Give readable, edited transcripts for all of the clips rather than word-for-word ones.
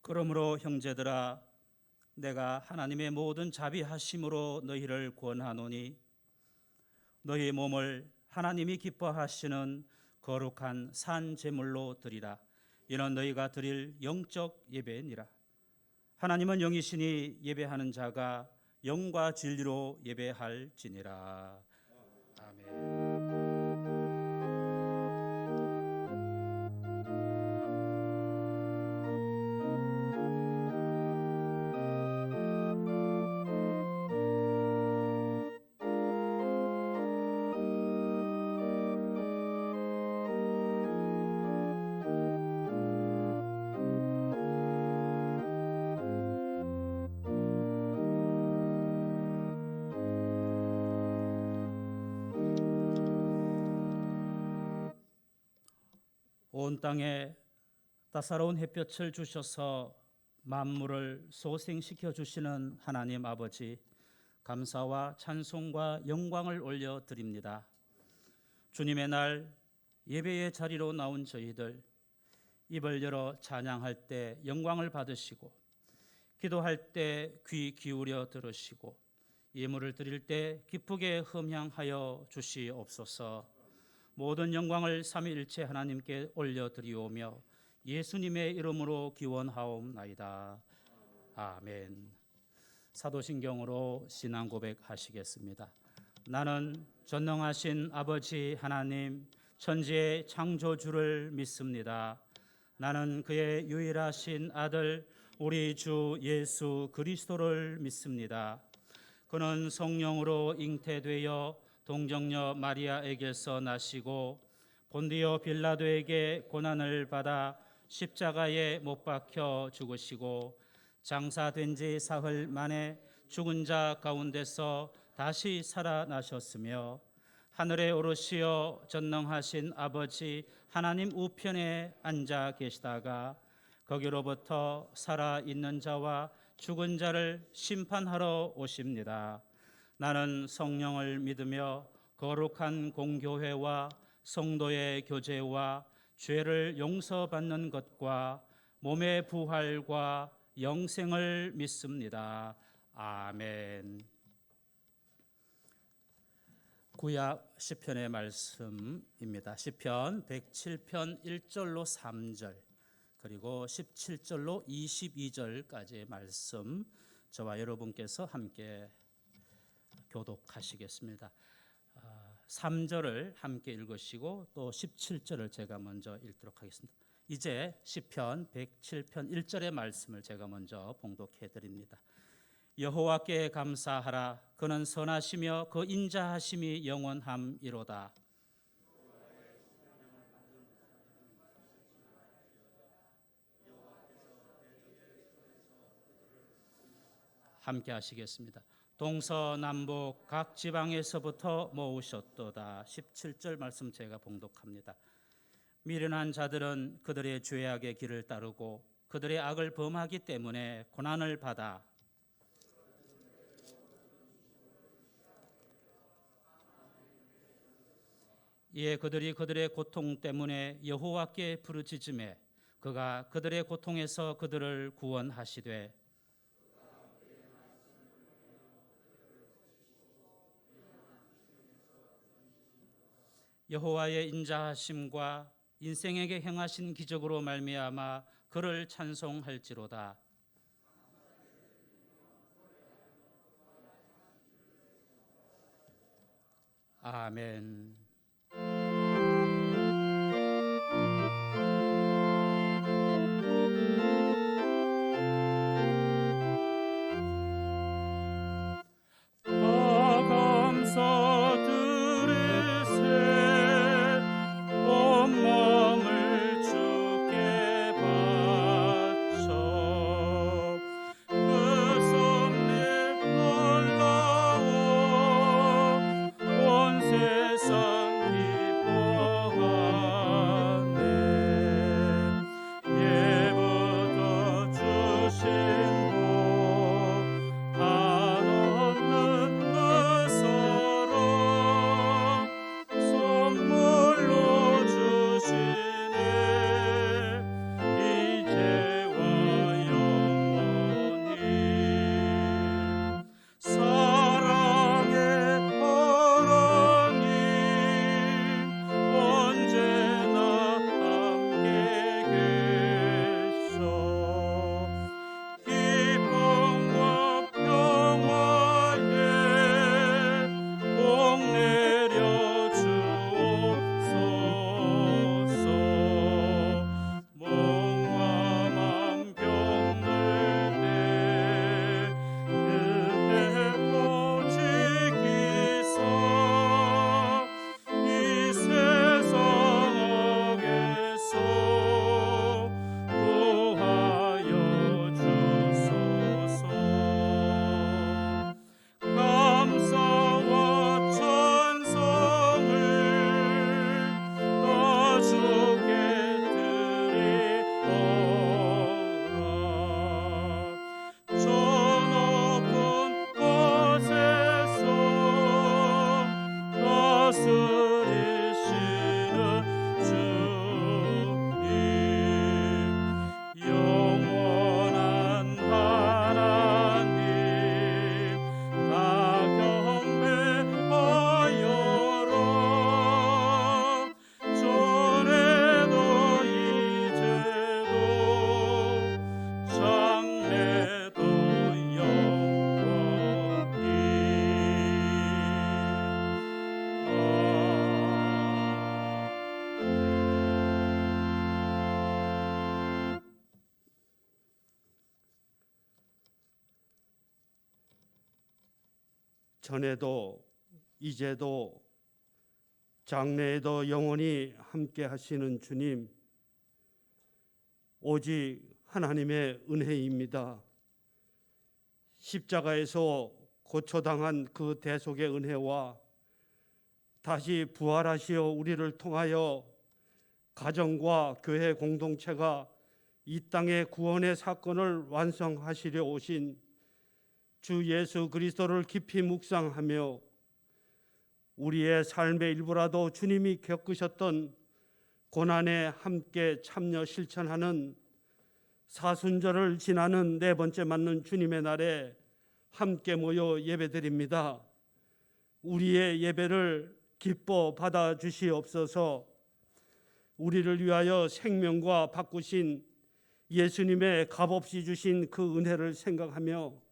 그러므로 형제들아, 내가 하나님의 모든 자비하심으로 너희를 권하노니 너희 몸을 하나님이 기뻐하시는 거룩한 산 제물로 드리라. 이는 너희가 드릴 영적 예배니라. 하나님은 영이시니 예배하는 자가 영과 진리로 예배할지니라. 아멘. 온 땅에 따사로운 햇볕을 주셔서 만물을 소생시켜 주시는 하나님 아버지, 감사와 찬송과 영광을 올려드립니다. 주님의 날 예배의 자리로 나온 저희들, 입을 열어 찬양할 때 영광을 받으시고, 기도할 때 귀 기울여 들으시고, 예물을 드릴 때 기쁘게 흠향하여 주시옵소서. 모든 영광을 삼위일체 하나님께 올려드리오며 예수님의 이름으로 기원하옵나이다. 아멘. 사도신경으로 신앙 고백하시겠습니다. 나는 전능하신 아버지 하나님, 천지의 창조주를 믿습니다. 나는 그의 유일하신 아들 우리 주 예수 그리스도를 믿습니다. 그는 성령으로 잉태되어 동정녀 마리아에게서 나시고 본디오 빌라도에게 고난을 받아 십자가에 못 박혀 죽으시고 장사된 지 사흘 만에 죽은 자 가운데서 다시 살아나셨으며 하늘에 오르시어 전능하신 아버지 하나님 우편에 앉아 계시다가 거기로부터 살아있는 자와 죽은 자를 심판하러 오십니다. 나는 성령을 믿으며 거룩한 공교회와 성도의 교제와 죄를 용서받는 것과 몸의 부활과 영생을 믿습니다. 아멘. 구약 시편의 말씀입니다. 시편 107편 1절로 3절 그리고 17절로 22절까지의 말씀, 저와 여러분께서 함께 교독하시겠습니다. 3절을 함께 읽으시고 또 17절을 제가 먼저 읽도록 하겠습니다. 이제 시편 107편 1절의 말씀을 제가 먼저 봉독해 드립니다. 여호와께 감사하라. 그는 선하시며 그 인자하심이 영원함이로다. 함께 하시겠습니다. 동서남북 각 지방에서부터 모으셨도다. 17절 말씀 제가 봉독합니다. 미련한 자들은 그들의 죄악의 길을 따르고 그들의 악을 범하기 때문에 고난을 받아 이에 그들이 그들의 고통 때문에 여호와께 부르짖음에 그가 그들의 고통에서 그들을 구원하시되 여호와의 인자하심과 인생에게 행하신 기적으로 말미암아 그를 찬송할지로다. 아멘. 온 세상 전에도 이제도 장래에도 영원히 함께 하시는 주님, 오직 하나님의 은혜입니다. 십자가에서 고초당한 그 대속의 은혜와 다시 부활하시어 우리를 통하여 가정과 교회 공동체가 이 땅의 구원의 사건을 완성하시려 오신 주 예수 그리스도를 깊이 묵상하며 우리의 삶의 일부라도 주님이 겪으셨던 고난에 함께 참여 실천하는 사순절을 지나는 네 번째 맞는 주님의 날에 함께 모여 예배드립니다. 우리의 예배를 기뻐 받아 주시옵소서. 우리를 위하여 생명과 바꾸신 예수님의 값없이 주신 그 은혜를 생각하며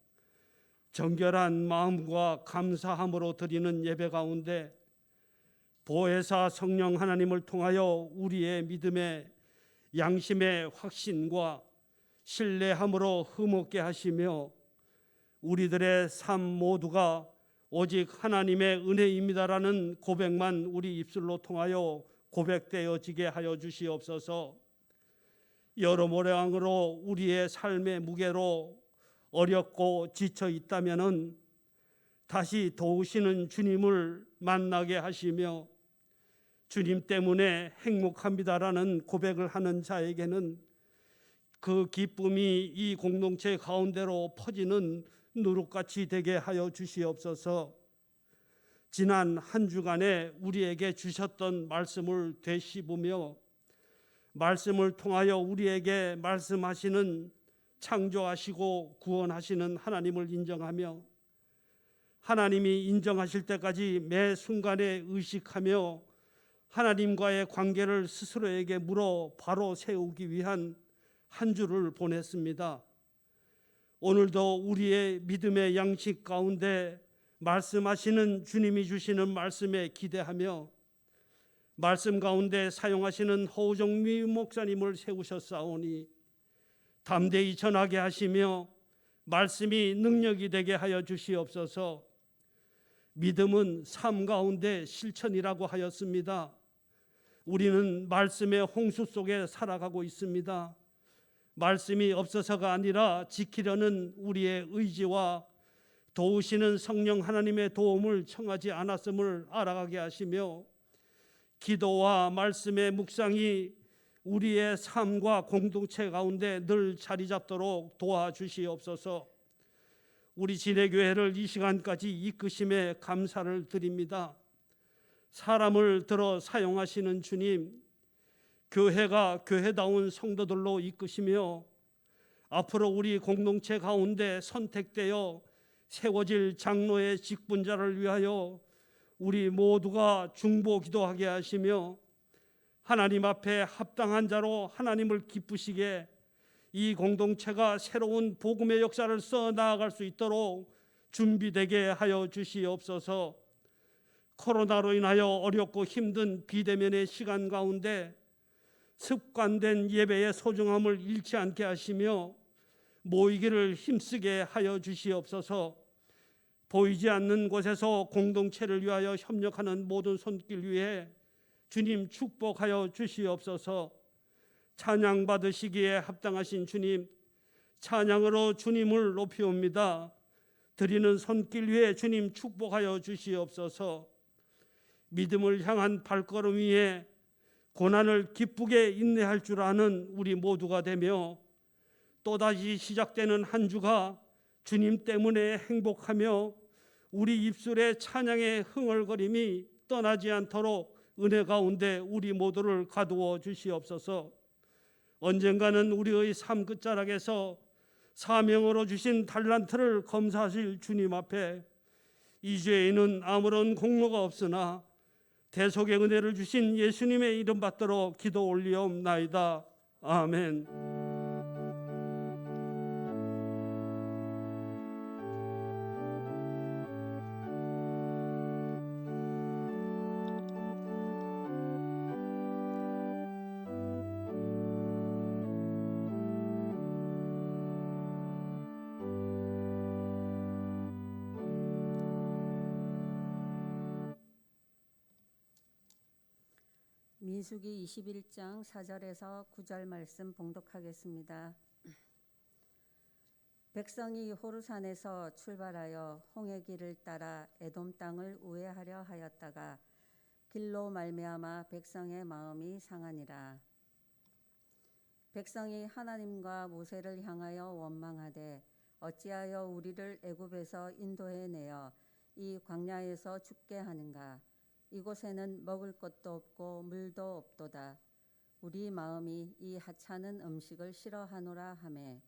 정결한 마음과 감사함으로 드리는 예배 가운데 보혜사 성령 하나님을 통하여 우리의 믿음의 양심의 확신과 신뢰함으로 흠없게 하시며 우리들의 삶 모두가 오직 하나님의 은혜입니다라는 고백만 우리 입술로 통하여 고백되어지게 하여 주시옵소서. 여러 모양으로 우리의 삶의 무게로 어렵고 지쳐 있다면은 다시 도우시는 주님을 만나게 하시며 주님 때문에 행복합니다라는 고백을 하는 자에게는 그 기쁨이 이 공동체 가운데로 퍼지는 누룩같이 되게 하여 주시옵소서. 지난 한 주간에 우리에게 주셨던 말씀을 되씹으며 말씀을 통하여 우리에게 말씀하시는 창조하시고 구원하시는 하나님을 인정하며 하나님이 인정하실 때까지 매 순간에 의식하며 하나님과의 관계를 스스로에게 물어 바로 세우기 위한 한 주를 보냈습니다. 오늘도 우리의 믿음의 양식 가운데 말씀하시는 주님이 주시는 말씀에 기대하며 말씀 가운데 사용하시는 허우정미 목사님을 세우셨사오니 담대히 전하게 하시며 말씀이 능력이 되게 하여 주시옵소서. 믿음은 삶 가운데 실천이라고 하였습니다. 우리는 말씀의 홍수 속에 살아가고 있습니다. 말씀이 없어서가 아니라 지키려는 우리의 의지와 도우시는 성령 하나님의 도움을 청하지 않았음을 알아가게 하시며 기도와 말씀의 묵상이 우리의 삶과 공동체 가운데 늘 자리 잡도록 도와주시옵소서. 우리 진해교회를 이 시간까지 이끄심에 감사를 드립니다. 사람을 들어 사용하시는 주님, 교회가 교회다운 성도들로 이끄시며 앞으로 우리 공동체 가운데 선택되어 세워질 장로의 직분자를 위하여 우리 모두가 중보 기도하게 하시며 하나님 앞에 합당한 자로 하나님을 기쁘시게 이 공동체가 새로운 복음의 역사를 써 나아갈 수 있도록 준비되게 하여 주시옵소서. 코로나로 인하여 어렵고 힘든 비대면의 시간 가운데 습관된 예배의 소중함을 잃지 않게 하시며 모이기를 힘쓰게 하여 주시옵소서. 보이지 않는 곳에서 공동체를 위하여 협력하는 모든 손길 위에 주님 축복하여 주시옵소서. 찬양 받으시기에 합당하신 주님, 찬양으로 주님을 높이옵니다. 드리는 손길 위에 주님 축복하여 주시옵소서. 믿음을 향한 발걸음 위에 고난을 기쁘게 인내할 줄 아는 우리 모두가 되며 또다시 시작되는 한 주가 주님 때문에 행복하며 우리 입술의 찬양의 흥얼거림이 떠나지 않도록 은혜 가운데 우리 모두를 가두어 주시옵소서. 언젠가는 우리의 삶 끝자락에서 사명으로 주신 달란트를 검사하실 주님 앞에 이 죄에는 아무런 공로가 없으나 대속의 은혜를 주신 예수님의 이름 받들어 기도 올리옵나이다. 아멘. 민수기 21장 4절에서 9절 말씀 봉독하겠습니다. 백성이 호르산에서 출발하여 홍해 길을 따라 에돔 땅을 우회하려 하였다가 길로 말미암아 백성의 마음이 상하니라. 백성이 하나님과 모세를 향하여 원망하되 어찌하여 우리를 애굽에서 인도해 내어 이 광야에서 죽게 하는가. 이곳에는 먹을 것도 없고 물도 없도다. 우리 마음이 이 하찮은 음식을 싫어하노라 하매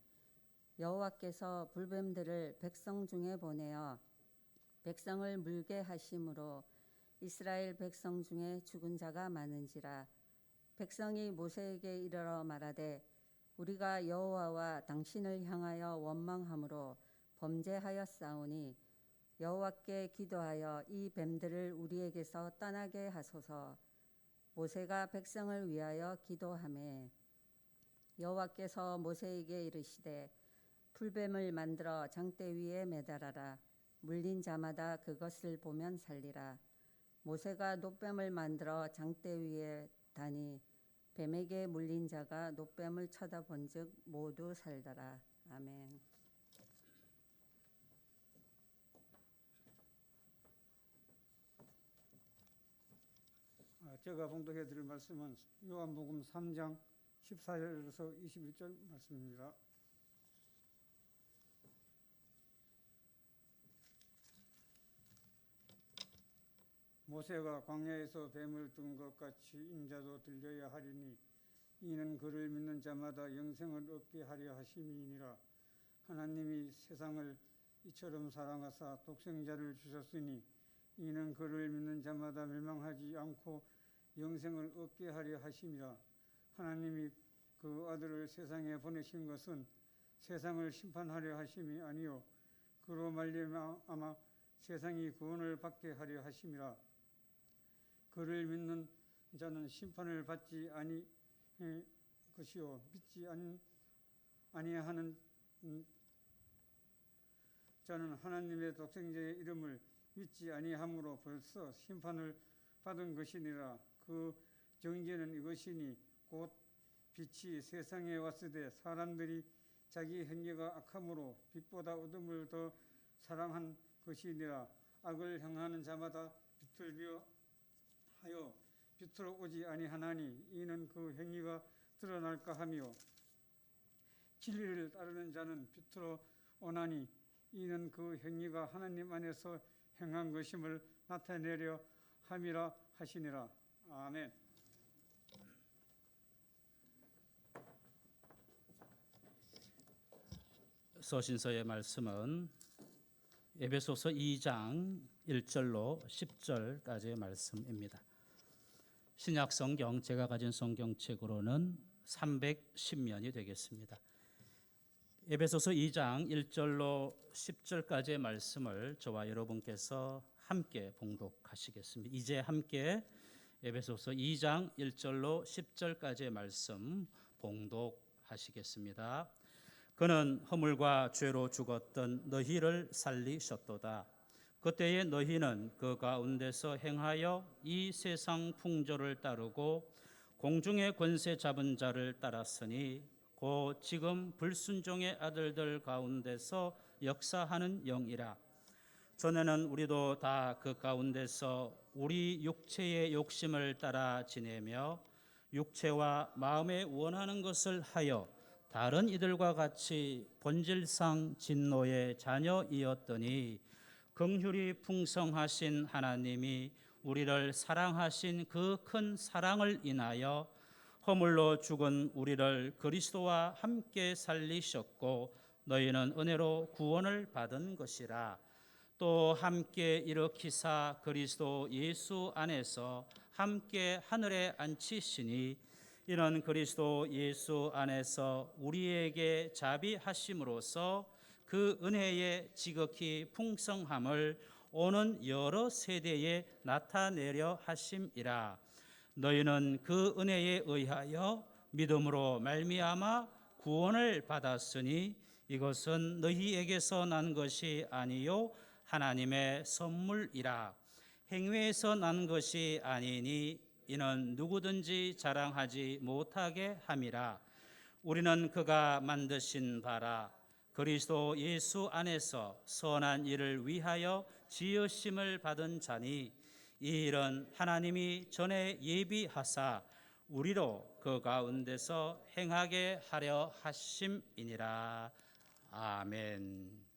여호와께서 불뱀들을 백성 중에 보내어 백성을 물게 하심으로 이스라엘 백성 중에 죽은 자가 많은지라. 백성이 모세에게 이르러 말하되 우리가 여호와와 당신을 향하여 원망함으로 범죄하였사오니 여호와께 기도하여 이 뱀들을 우리에게서 떠나게 하소서. 모세가 백성을 위하여 기도하매 여호와께서 모세에게 이르시되 풀뱀을 만들어 장대 위에 매달아라. 물린 자마다 그것을 보면 살리라. 모세가 놋뱀을 만들어 장대 위에 다니 뱀에게 물린 자가 놋뱀을 쳐다본즉 모두 살더라. 아멘. 제가 봉독해 드릴 말씀은 요한복음 3장 14절에서 21절 말씀입니다. 모세가 광야에서 뱀을 든 것 같이 인자도 들려야 하리니 이는 그를 믿는 자마다 영생을 얻게 하려 하심이니라. 하나님이 세상을 이처럼 사랑하사 독생자를 주셨으니 이는 그를 믿는 자마다 멸망하지 않고 영생을 얻게 하려 하심이라. 하나님이 그 아들을 세상에 보내신 것은 세상을 심판하려 하심이 아니요 그로 말미암아 세상이 구원을 받게 하려 하심이라. 그를 믿는 자는 심판을 받지 아니 것이요 믿지 아니하는 자는 하나님의 독생자의 이름을 믿지 아니함으로 벌써 심판을 받은 것이니라. 그 정죄는 이것이니 곧 빛이 세상에 왔으되 사람들이 자기 행위가 악함으로 빛보다 어둠을 더 사랑한 것이니라. 악을 행하는 자마다 빛을 미워하여 빛으로 오지 아니하나니 이는 그 행위가 드러날까 하며 진리를 따르는 자는 빛으로 오나니 이는 그 행위가 하나님 안에서 행한 것임을 나타내려 함이라 하시니라. 아멘. 서신서의 말씀은 에베소서 2장 1절로 10절까지의 말씀입니다. 신약 성경 제가 가진 성경책으로는 310면이 되겠습니다. 에베소서 2장 1절로 10절까지의 말씀을 저와 여러분께서 함께 봉독하시겠습니다. 이제 함께 에베소서 2장 1절로 10절까지의 말씀 봉독하시겠습니다. 그는 허물과 죄로 죽었던 너희를 살리셨도다. 그때의 너희는 그 가운데서 행하여 이 세상 풍조를 따르고 공중의 권세 잡은 자를 따랐으니 곧 지금 불순종의 아들들 가운데서 역사하는 영이라. 전에는 우리도 다 그 가운데서 우리 육체의 욕심을 따라 지내며 육체와 마음에 원하는 것을 하여 다른 이들과 같이 본질상 진노의 자녀이었더니 긍휼이 풍성하신 하나님이 우리를 사랑하신 그 큰 사랑을 인하여 허물로 죽은 우리를 그리스도와 함께 살리셨고 너희는 은혜로 구원을 받은 것이라. 또 함께 일으키사 그리스도 예수 안에서 함께 하늘에 앉히시니 이는 그리스도 예수 안에서 우리에게 자비하심으로써 그 은혜의 지극히 풍성함을 오는 여러 세대에 나타내려 하심이라. 너희는 그 은혜에 의하여 믿음으로 말미암아 구원을 받았으니 이것은 너희에게서 난 것이 아니요 하나님의 선물이라. 행위에서 난 것이 아니니 이는 누구든지 자랑하지 못하게 함이라. 우리는 그가 만드신 바라 그리스도 예수 안에서 선한 일을 위하여 지으심을 받은 자니 이 일은 하나님이 전에 예비하사 우리로 그 가운데서 행하게 하려 하심이니라. 아멘.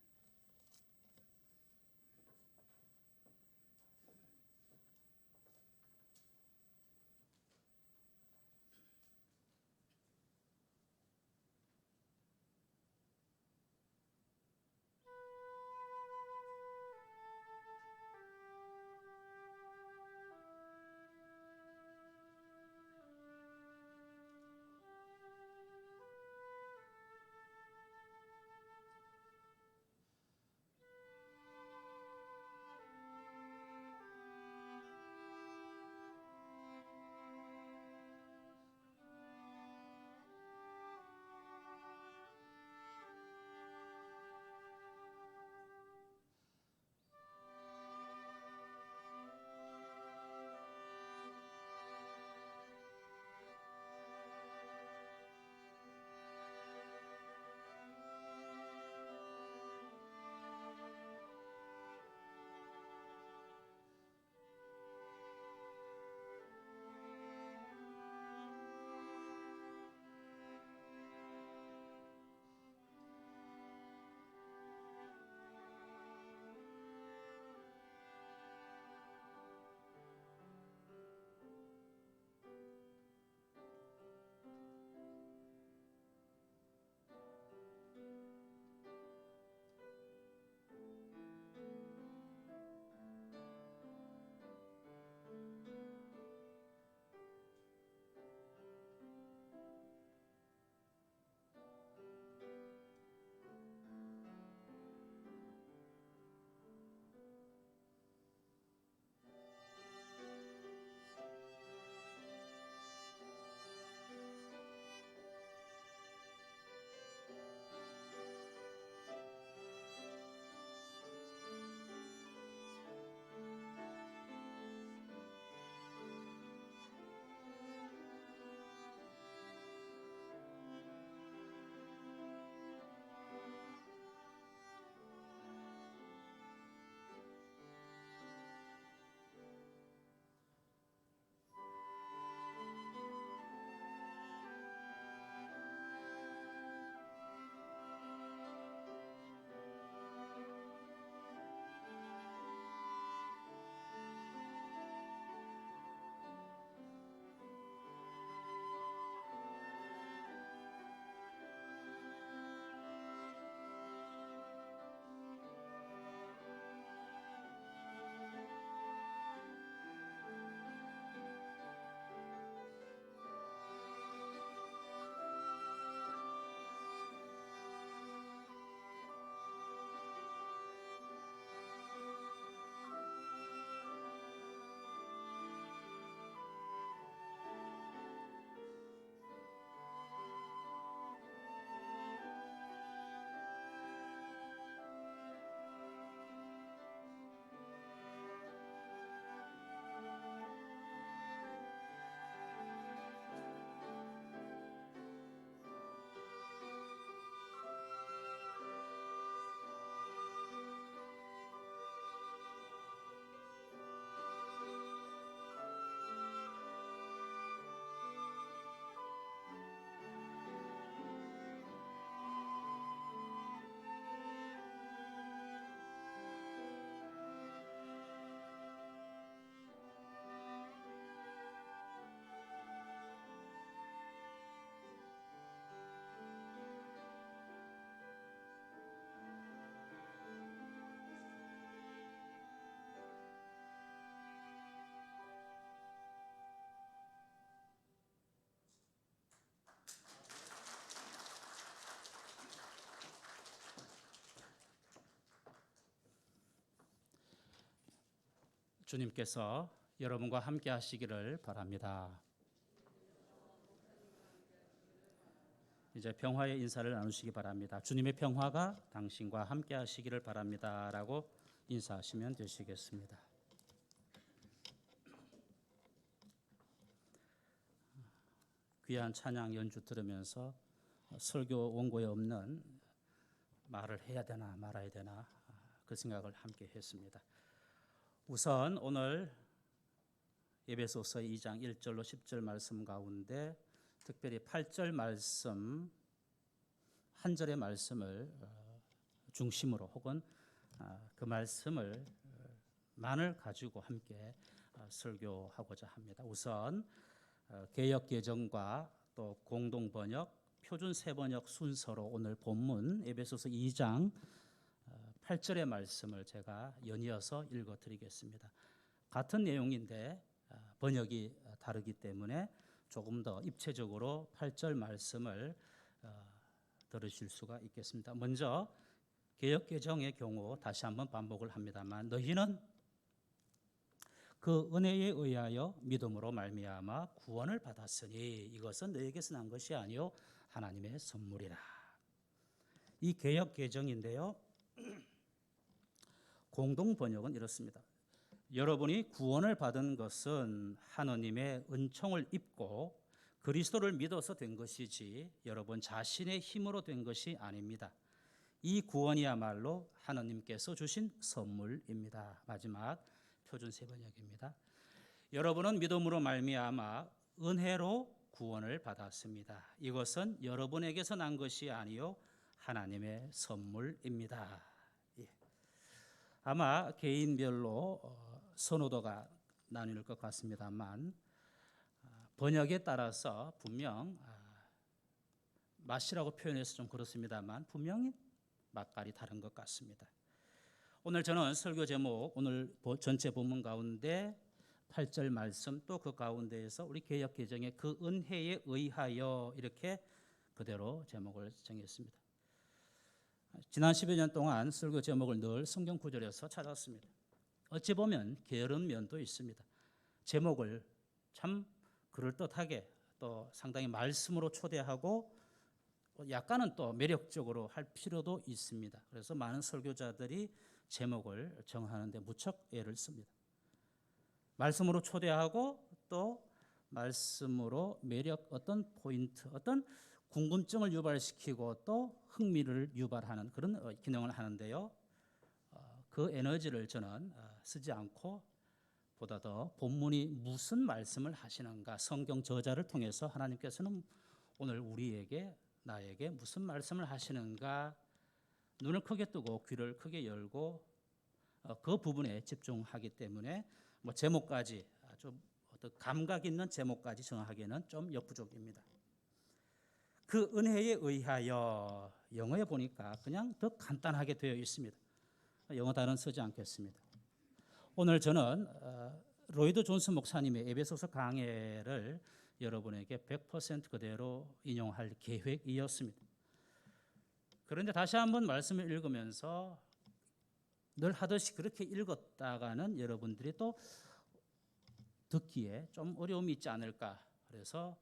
주님께서 여러분과 함께 하시기를 바랍니다. 이제 평화의 인사를 나누시기 바랍니다. 주님의 평화가 당신과 함께 하시기를 바랍니다. 라고 인사하시면 되시겠습니다. 귀한 찬양 연주 들으면서 설교 원고에 없는 말을 해야 되나 말아야 되나 그 생각을 함께 했습니다. 우선 오늘 에베소서 2장 1절로 10절 말씀 가운데 특별히 8절 말씀 한 절의 말씀을 중심으로 혹은 그 말씀을 만을 가지고 함께 설교하고자 합니다. 우선 개역 개정과 또 공동 번역, 표준 세 번역 순서로 오늘 본문 에베소서 2장 8절의 말씀을 제가 연이어서 읽어 드리겠습니다. 같은 내용인데 번역이 다르기 때문에 조금 더 입체적으로 8절 말씀을 들으실 수가 있겠습니다. 먼저 개역 개정의 경우 다시 한번 반복을 합니다만 너희는 그 은혜에 의하여 믿음으로 말미암아 구원을 받았으니 이것은 너희에게서 난 것이 아니요 하나님의 선물이라. 이 개역 개정인데요. 공동 번역은 이렇습니다. 여러분이 구원을 받은 것은 하나님의 은총을 입고 그리스도를 믿어서 된 것이지 여러분 자신의 힘으로 된 것이 아닙니다. 이 구원이야말로 하나님께서 주신 선물입니다. 마지막 표준 세 번역입니다. 여러분은 믿음으로 말미암아 은혜로 구원을 받았습니다. 이것은 여러분에게서 난 것이 아니요 하나님의 선물입니다. 예. 아마 개인별로 선호도가 나뉠 것 같습니다만 번역에 따라서 분명 맛이라고 표현해서 좀 그렇습니다만 분명히 맛깔이 다른 것 같습니다. 오늘 저는 설교 제목 오늘 전체 본문 가운데 8절 말씀 또 그 가운데에서 우리 개역 개정의 그 은혜에 의하여 이렇게 그대로 제목을 정했습니다. 지난 10여 년 동안 설교 제목을 늘 성경 구절에서 찾았습니다. 어찌 보면 게으른 면도 있습니다. 제목을 참 그럴듯하게 또 상당히 말씀으로 초대하고 약간은 또 매력적으로 할 필요도 있습니다. 그래서 많은 설교자들이 제목을 정하는데 무척 애를 씁니다. 말씀으로 초대하고 또 말씀으로 매력 어떤 포인트 어떤 궁금증을 유발시키고 또 흥미를 유발하는 그런 기능을 하는데요. 그 에너지를 저는 쓰지 않고 보다 더 본문이 무슨 말씀을 하시는가 성경 저자를 통해서 하나님께서는 오늘 우리에게 나에게 무슨 말씀을 하시는가 눈을 크게 뜨고 귀를 크게 열고 그 부분에 집중하기 때문에 뭐 제목까지 아주 어떤 감각 있는 제목까지 정하기에는 좀 역부족입니다. 그 은혜에 의하여 영어에 보니까 그냥 더 간단하게 되어 있습니다. 영어 단어는 쓰지 않겠습니다. 오늘 저는 로이드 존슨 목사님의 에베소서 강해를 여러분에게 100% 그대로 인용할 계획이었습니다. 그런데 다시 한번 말씀을 읽으면서 늘 하듯이 그렇게 읽었다가는 여러분들이 또 듣기에 좀 어려움이 있지 않을까. 그래서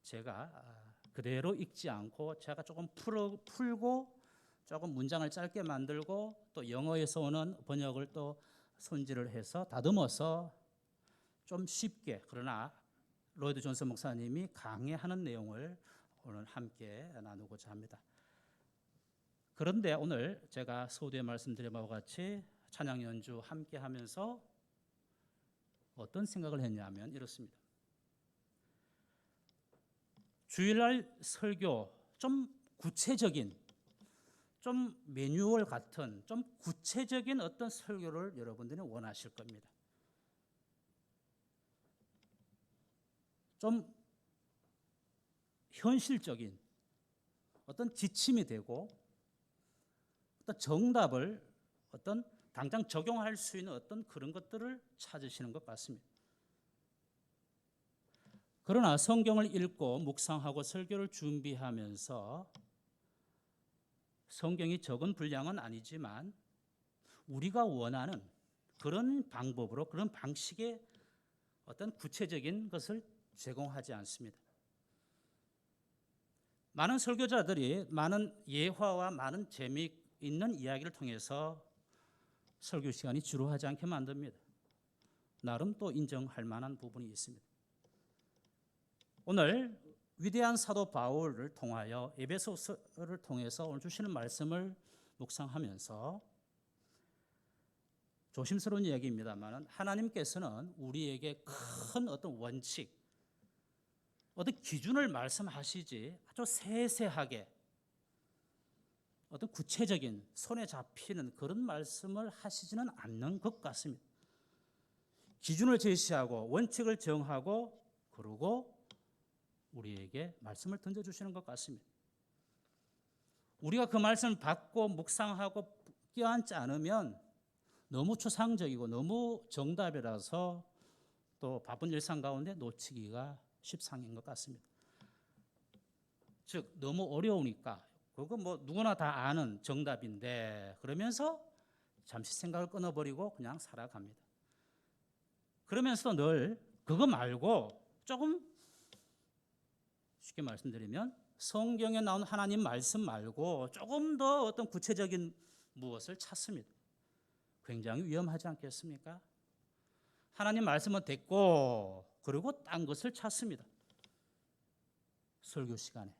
제가 그대로 읽지 않고 제가 조금 풀고 조금 문장을 짧게 만들고 또 영어에서 오는 번역을 또 손질을 해서 다듬어서 좀 쉽게 그러나 로이드 존슨 목사님이 강해하는 내용을 오늘 함께 나누고자 합니다. 그런데 오늘 제가 서두에 말씀드린 바와 같이 찬양 연주 함께 하면서 어떤 생각을 했냐면 이렇습니다. 주일날 설교 좀 구체적인 좀 매뉴얼 같은 좀 구체적인 어떤 설교를 여러분들이 원하실 겁니다. 좀 현실적인 어떤 지침이 되고 어떤 정답을 어떤 당장 적용할 수 있는 어떤 그런 것들을 찾으시는 것 같습니다. 그러나 성경을 읽고 묵상하고 설교를 준비하면서 성경이 적은 분량은 아니지만 우리가 원하는 그런 방법으로 그런 방식의 어떤 구체적인 것을 제공하지 않습니다. 많은 설교자들이 많은 예화와 많은 재미있는 이야기를 통해서 설교 시간이 지루하지 않게 만듭니다. 나름 또 인정할 만한 부분이 있습니다. 오늘 위대한 사도 바울을 통하여 에베소서를 통해서 오늘 주시는 말씀을 묵상하면서 조심스러운 이야기입니다만 하나님께서는 우리에게 큰 어떤 원칙, 어떤 기준을 말씀하시지 아주 세세하게 어떤 구체적인 손에 잡히는 그런 말씀을 하시지는 않는 것 같습니다. 기준을 제시하고 원칙을 정하고 그러고 우리에게 말씀을 던져주시는 것 같습니다. 우리가 그 말씀을 받고 묵상하고 껴안지 않으면 너무 추상적이고 너무 정답이라서 또 바쁜 일상 가운데 놓치기가 십상인 것 같습니다. 즉 너무 어려우니까 그거 뭐 누구나 다 아는 정답인데 그러면서 잠시 생각을 끊어버리고 그냥 살아갑니다. 그러면서도 늘 그거 말고 조금 쉽게 말씀드리면 성경에 나온 하나님 말씀 말고 조금 더 어떤 구체적인 무엇을 찾습니다. 굉장히 위험하지 않겠습니까? 하나님 말씀은 됐고 그리고 딴 것을 찾습니다. 설교 시간에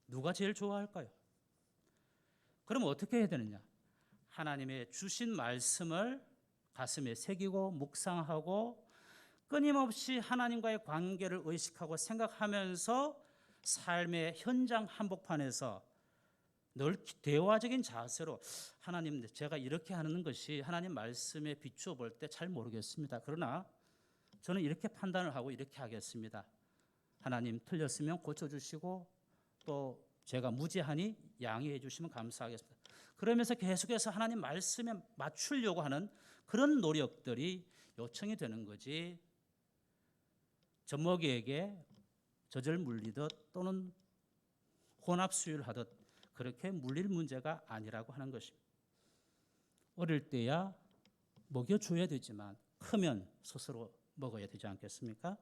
누가 제일 좋아할까요? 그럼 어떻게 해야 되느냐? 하나님의 주신 말씀을 가슴에 새기고 묵상하고 끊임없이 하나님과의 관계를 의식하고 생각하면서 삶의 현장 한복판에서 늘 대화적인 자세로 하나님 제가 이렇게 하는 것이 하나님 말씀에 비추어 볼 때 잘 모르겠습니다. 그러나 저는 이렇게 판단을 하고 이렇게 하겠습니다. 하나님 틀렸으면 고쳐주시고 또 제가 무지하니 양해해 주시면 감사하겠습니다. 그러면서 계속해서 하나님 말씀에 맞추려고 하는 그런 노력들이 요청이 되는 거지 젖먹이에게 젖을 물리듯 또는 혼합수유를 하듯 그렇게 물릴 문제가 아니라고 하는 것입니다. 어릴 때야 먹여줘야 되지만 크면 스스로 먹어야 되지 않겠습니까?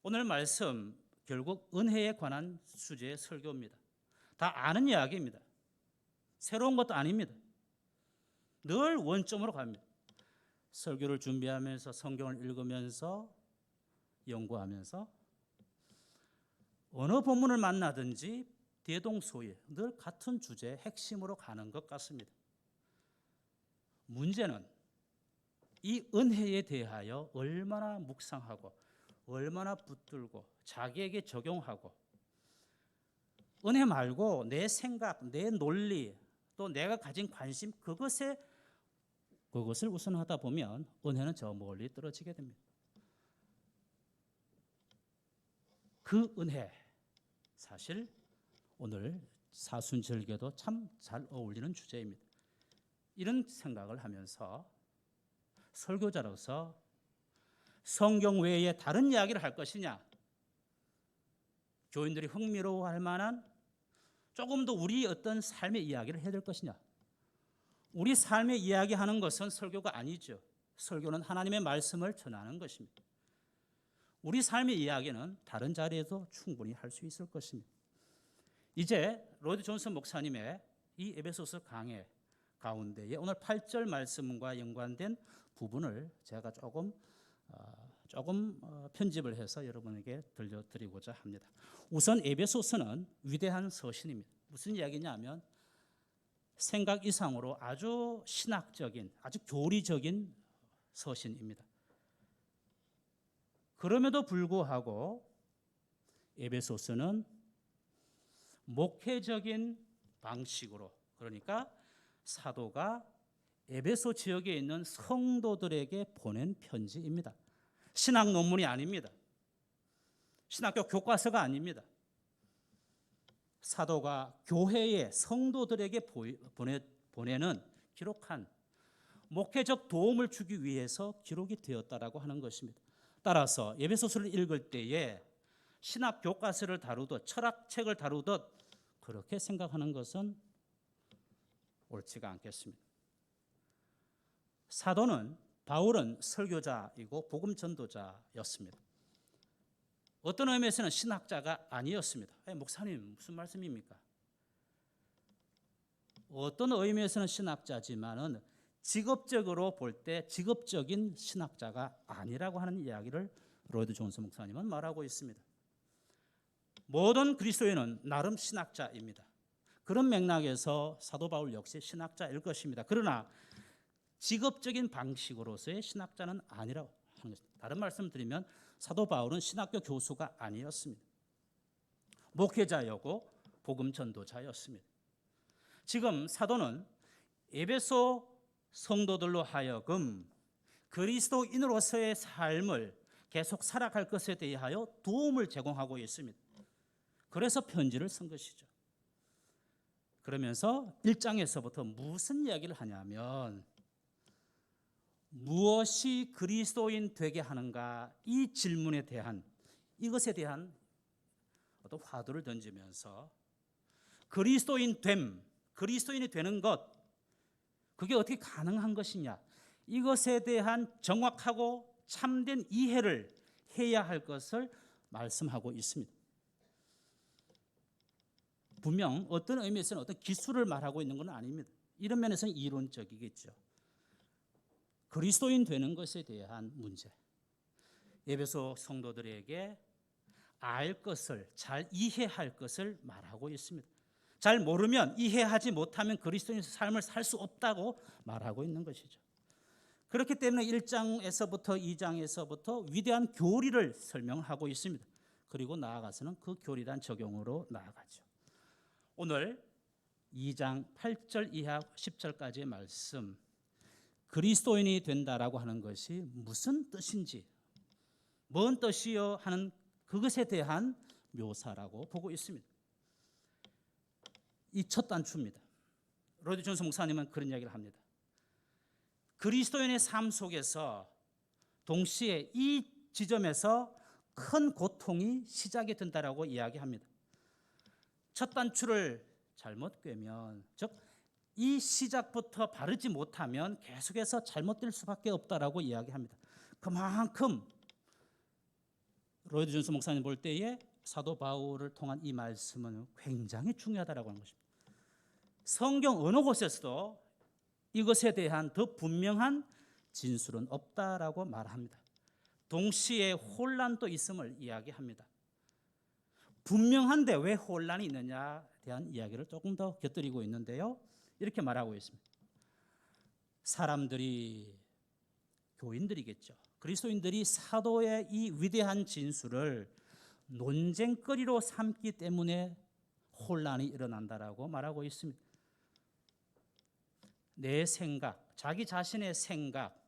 오늘 말씀 결국 은혜에 관한 주제의 설교입니다. 다 아는 이야기입니다. 새로운 것도 아닙니다. 늘 원점으로 갑니다. 설교를 준비하면서 성경을 읽으면서 연구하면서 어느 본문을 만나든지 대동소이 늘 같은 주제의 핵심으로 가는 것 같습니다. 문제는 이 은혜에 대하여 얼마나 묵상하고 얼마나 붙들고 자기에게 적용하고 은혜 말고 내 생각, 내 논리 또 내가 가진 관심 그것을 우선하다 보면 은혜는 저 멀리 떨어지게 됩니다. 그 은혜 사실 오늘 사순절개도 참 잘 어울리는 주제입니다. 이런 생각을 하면서 설교자로서 성경 외에 다른 이야기를 할 것이냐 교인들이 흥미로워할 만한 조금 더 우리 어떤 삶의 이야기를 해야 될 것이냐 우리 삶의 이야기하는 것은 설교가 아니죠. 설교는 하나님의 말씀을 전하는 것입니다. 우리 삶의 이야기는 다른 자리에도 충분히 할 수 있을 것입니다. 이제 로이드 존슨 목사님의 이 에베소서 강해 가운데에 오늘 8절 말씀과 연관된 부분을 제가 조금 편집을 해서 여러분에게 들려드리고자 합니다. 우선 에베소서는 위대한 서신입니다. 무슨 이야기냐면 생각 이상으로 아주 신학적인 아주 교리적인 서신입니다. 그럼에도 불구하고 에베소서는 목회적인 방식으로 그러니까 사도가 에베소 지역에 있는 성도들에게 보낸 편지입니다. 신학 논문이 아닙니다. 신학교 교과서가 아닙니다. 사도가 교회의 성도들에게 보내는 기록한 목회적 도움을 주기 위해서 기록이 되었다라고 하는 것입니다. 따라서 에베소서를 읽을 때에 신학 교과서를 다루듯 철학책을 다루듯 그렇게 생각하는 것은 옳지가 않겠습니다. 사도는 바울은 설교자이고 복음 전도자였습니다. 어떤 의미에서는 신학자가 아니었습니다. 목사님 무슨 말씀입니까? 어떤 의미에서는 신학자지만은 직업적으로 볼 때 직업적인 신학자가 아니라고 하는 이야기를 로이드 존슨 목사님은 말하고 있습니다. 모든 그리스도인은 나름 신학자입니다. 그런 맥락에서 사도 바울 역시 신학자일 것입니다. 그러나 직업적인 방식으로서의 신학자는 아니라고 하는 것입니다. 다른 말씀을 드리면 사도 바울은 신학교 교수가 아니었습니다. 목회자였고 복음 전도자였습니다. 지금 사도는 에베소 성도들로 하여금 그리스도인으로서의 삶을 계속 살아갈 것에 대하여 도움을 제공하고 있습니다. 그래서 편지를 쓴 것이죠. 그러면서 1장에서부터 무슨 이야기를 하냐면 무엇이 그리스도인 되게 하는가 이 질문에 대한 이것에 대한 어떤 화두를 던지면서 그리스도인이 되는 것 그게 어떻게 가능한 것이냐 이것에 대한 정확하고 참된 이해를 해야 할 것을 말씀하고 있습니다. 분명 어떤 의미에서는 어떤 기술을 말하고 있는 건 아닙니다. 이런 면에서는 이론적이겠죠. 그리스도인 되는 것에 대한 문제. 에베소 성도들에게 알 것을 잘 이해할 것을 말하고 있습니다. 잘 모르면 이해하지 못하면 그리스도인의 삶을 살 수 없다고 말하고 있는 것이죠. 그렇기 때문에 1장에서부터 2장에서부터 위대한 교리를 설명하고 있습니다. 그리고 나아가서는 그 교리단 적용으로 나아가죠. 오늘 2장 8절 이하 10절까지의 말씀 그리스도인이 된다라고 하는 것이 무슨 뜻인지 뭔 뜻이요 하는 그것에 대한 묘사라고 보고 있습니다. 이 첫 단추입니다. 로이드 존스 목사님은 그런 이야기를 합니다. 그리스도인의 삶 속에서 동시에 이 지점에서 큰 고통이 시작이 된다라고 이야기합니다. 첫 단추를 잘못 꿰면 즉 이 시작부터 바르지 못하면 계속해서 잘못될 수밖에 없다라고 이야기합니다. 그만큼 로이드 존스 목사님 볼 때에 사도 바울을 통한 이 말씀은 굉장히 중요하다라고 하는 것입니다. 성경 어느 곳에서도 이것에 대한 더 분명한 진술은 없다라고 말합니다. 동시에 혼란도 있음을 이야기합니다. 분명한데 왜 혼란이 있느냐에 대한 이야기를 조금 더 곁들이고 있는데요. 이렇게 말하고 있습니다. 사람들이 교인들이겠죠. 그리스도인들이 사도의 이 위대한 진술을 논쟁거리로 삼기 때문에 혼란이 일어난다라고 말하고 있습니다. 내 생각, 자기 자신의 생각,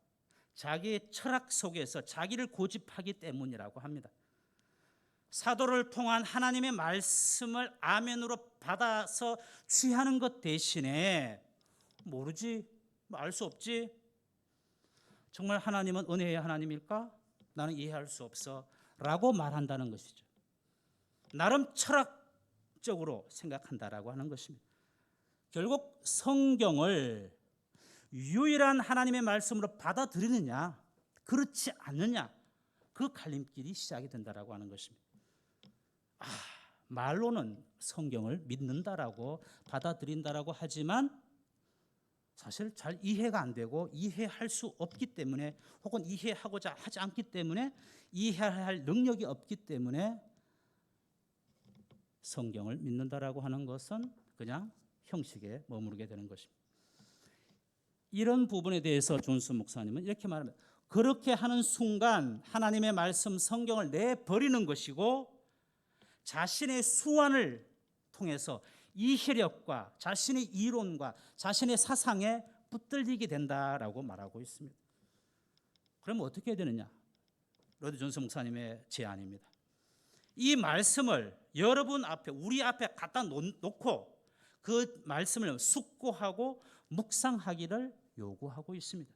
자기의 철학 속에서 자기를 고집하기 때문이라고 합니다. 사도를 통한 하나님의 말씀을 아멘으로 받아서 취하는 것 대신에 모르지, 알 수 없지. 정말 하나님은 은혜의 하나님일까? 나는 이해할 수 없어 라고 말한다는 것이죠. 나름 철학적으로 생각한다라고 하는 것입니다. 결국 성경을 유일한 하나님의 말씀으로 받아들이느냐 그렇지 않느냐 그 갈림길이 시작이 된다라고 하는 것입니다. 말로는 성경을 믿는다라고 받아들인다라고 하지만 사실 잘 이해가 안 되고 이해할 수 없기 때문에 혹은 이해하고자 하지 않기 때문에 이해할 능력이 없기 때문에 성경을 믿는다라고 하는 것은 그냥 형식에 머무르게 되는 것입니다. 이런 부분에 대해서 존스 목사님은 이렇게 말합니다. 그렇게 하는 순간 하나님의 말씀 성경을 내버리는 것이고 자신의 수완을 통해서 이해력과 자신의 이론과 자신의 사상에 붙들리게 된다라고 말하고 있습니다. 그럼 어떻게 해야 되느냐? 로이드 존스 목사님의 제안입니다. 이 말씀을 여러분 앞에 우리 앞에 갖다 놓고 그 말씀을 숙고하고 묵상하기를 요구하고 있습니다.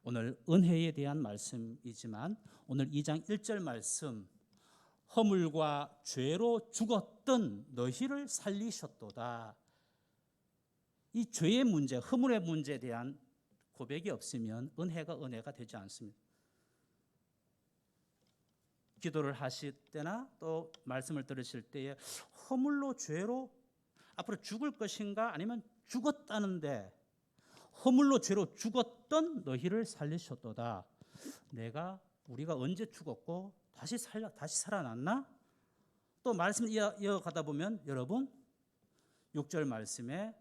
오늘 은혜에 대한 말씀이지만 오늘 2장 1절 말씀 허물과 죄로 죽었던 너희를 살리셨도다. 이 죄의 문제, 허물의 문제에 대한 고백이 없으면 은혜가 되지 않습니다. 기도를 하실 때나 또 말씀을 들으실 때에 허물로 죄로 앞으로 죽을 것인가 아니면 죽었다는데 허물로 죄로 죽었던 너희를 살리셨도다. 우리가 언제 죽었고 다시 살아났나? 또 말씀 이어가다 보면 여러분 6절 말씀에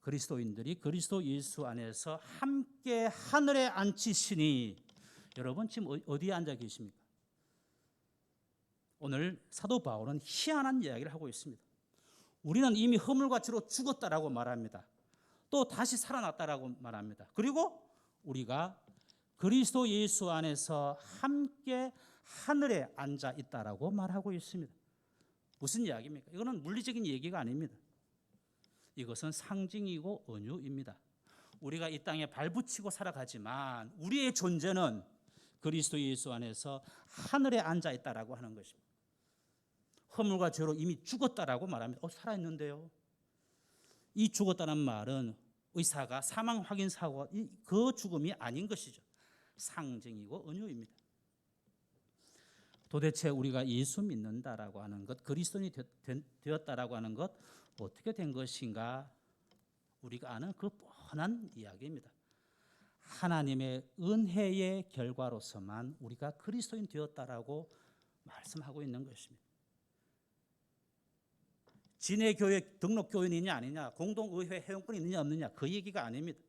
그리스도인들이 그리스도 예수 안에서 함께 하늘에 앉히시니, 여러분 지금 어디에 앉아 계십니까? 오늘 사도 바울은 희한한 이야기를 하고 있습니다. 우리는 이미 허물과 죄로 죽었다라고 말합니다. 또 다시 살아났다라고 말합니다. 그리고 우리가 그리스도 예수 안에서 함께 하늘에 앉아 있다라고 말하고 있습니다. 무슨 이야기입니까? 이거는 물리적인 얘기가 아닙니다. 이것은 상징이고 은유입니다. 우리가 이 땅에 발붙이고 살아가지만 우리의 존재는 그리스도 예수 안에서 하늘에 앉아 있다라고 하는 것입니다. 허물과 죄로 이미 죽었다라고 말합니다. 살아있는데요. 이 죽었다는 말은 의사가 사망 확인 사고 그 죽음이 아닌 것이죠. 상징이고 은유입니다. 도대체 우리가 예수 믿는다라고 하는 것, 그리스도인이 되었다라고 하는 것 어떻게 된 것인가? 우리가 아는 그 뻔한 이야기입니다. 하나님의 은혜의 결과로서만 우리가 그리스도인 되었다라고 말씀하고 있는 것입니다. 진해 교회 등록 교인이냐 아니냐, 공동의회 회원권이 있느냐 없느냐 그 얘기가 아닙니다.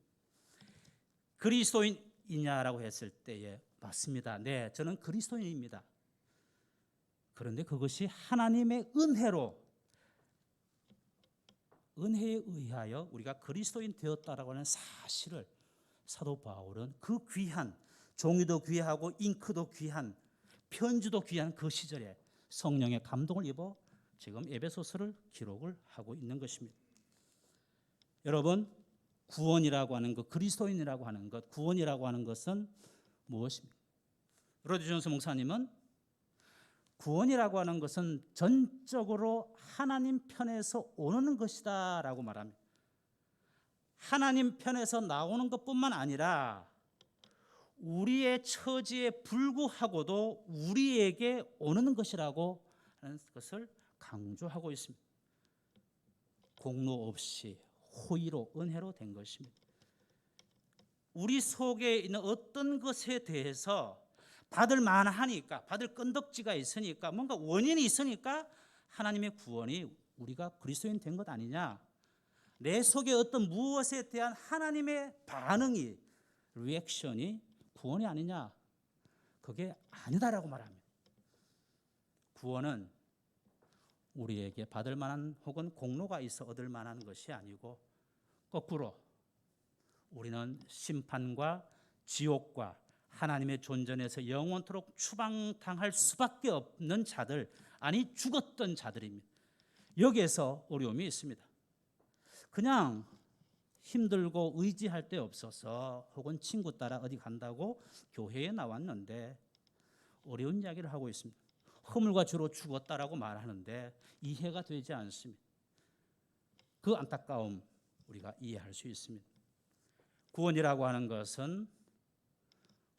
그리스도인이냐라고 했을 때에 맞습니다. 네, 저는 그리스도인입니다. 그런데 그것이 하나님의 은혜에 의하여 우리가 그리스도인 되었다라고 하는 사실을 사도 바울은 그 귀한, 종이도 귀하고 잉크도 귀한, 편지도 귀한 그 시절에 성령의 감동을 입어 지금 에베소서를 기록을 하고 있는 것입니다. 여러분, 구원이라고 하는 것, 그리스도인이라고 하는 것, 구원이라고 하는 것은 무엇입니까? 로디 존스 목사님은 구원이라고 하는 것은 전적으로 하나님 편에서 오는 것이다라고 말합니다. 하나님 편에서 나오는 것뿐만 아니라 우리의 처지에 불구하고도 우리에게 오는 것이라고 하는 것을 강조하고 있습니다. 공로 없이 호의로 은혜로 된 것입니다. 우리 속에 있는 어떤 것에 대해서 받을 만하니까, 받을 건덕지가 있으니까, 뭔가 원인이 있으니까 하나님의 구원이 우리가 그리스도인 된 것 아니냐, 내 속에 어떤 무엇에 대한 하나님의 반응이, 리액션이 구원이 아니냐, 그게 아니다라고 말합니다. 구원은 우리에게 받을 만한 혹은 공로가 있어 얻을 만한 것이 아니고 거꾸로 우리는 심판과 지옥과 하나님의 존전에서 영원토록 추방당할 수밖에 없는 자들, 아니 죽었던 자들입니다. 여기에서 어려움이 있습니다. 그냥 힘들고 의지할 데 없어서 혹은 친구 따라 어디 간다고 교회에 나왔는데 어려운 이야기를 하고 있습니다. 허물과 죄로 죽었다라고 말하는데 이해가 되지 않습니다. 그 안타까움 우리가 이해할 수 있습니다. 구원이라고 하는 것은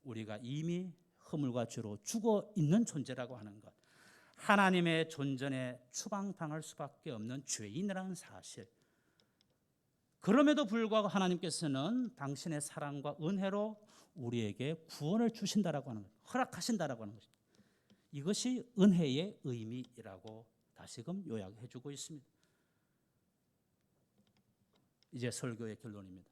우리가 이미 허물과 죄로 죽어 있는 존재라고 하는 것, 하나님의 존전에 추방당할 수밖에 없는 죄인이라는 사실, 그럼에도 불구하고 하나님께서는 당신의 사랑과 은혜로 우리에게 구원을 주신다라고 하는 것, 허락하신다라고 하는 것입니다. 이것이 은혜의 의미라고 다시금 요약해 주고 있습니다. 이제 설교의 결론입니다.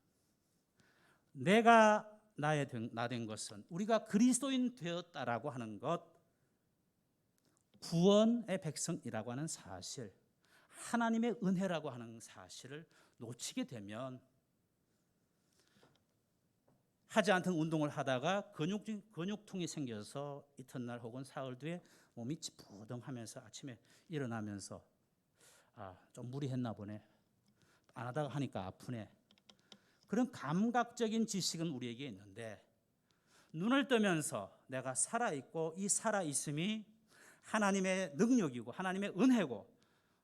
내가 나 된 것은, 우리가 그리스도인 되었다라고 하는 것, 구원의 백성이라고 하는 사실, 하나님의 은혜라고 하는 사실을 놓치게 되면 하지 않던 운동을 하다가 근육통이 생겨서 이튿날 혹은 사흘 뒤에 몸이 찌뿌둥하면서 아침에 일어나면서 좀 무리했나 보네, 안 하다가 하니까 아프네, 그런 감각적인 지식은 우리에게 있는데 눈을 뜨면서 내가 살아있고 이 살아있음이 하나님의 능력이고 하나님의 은혜고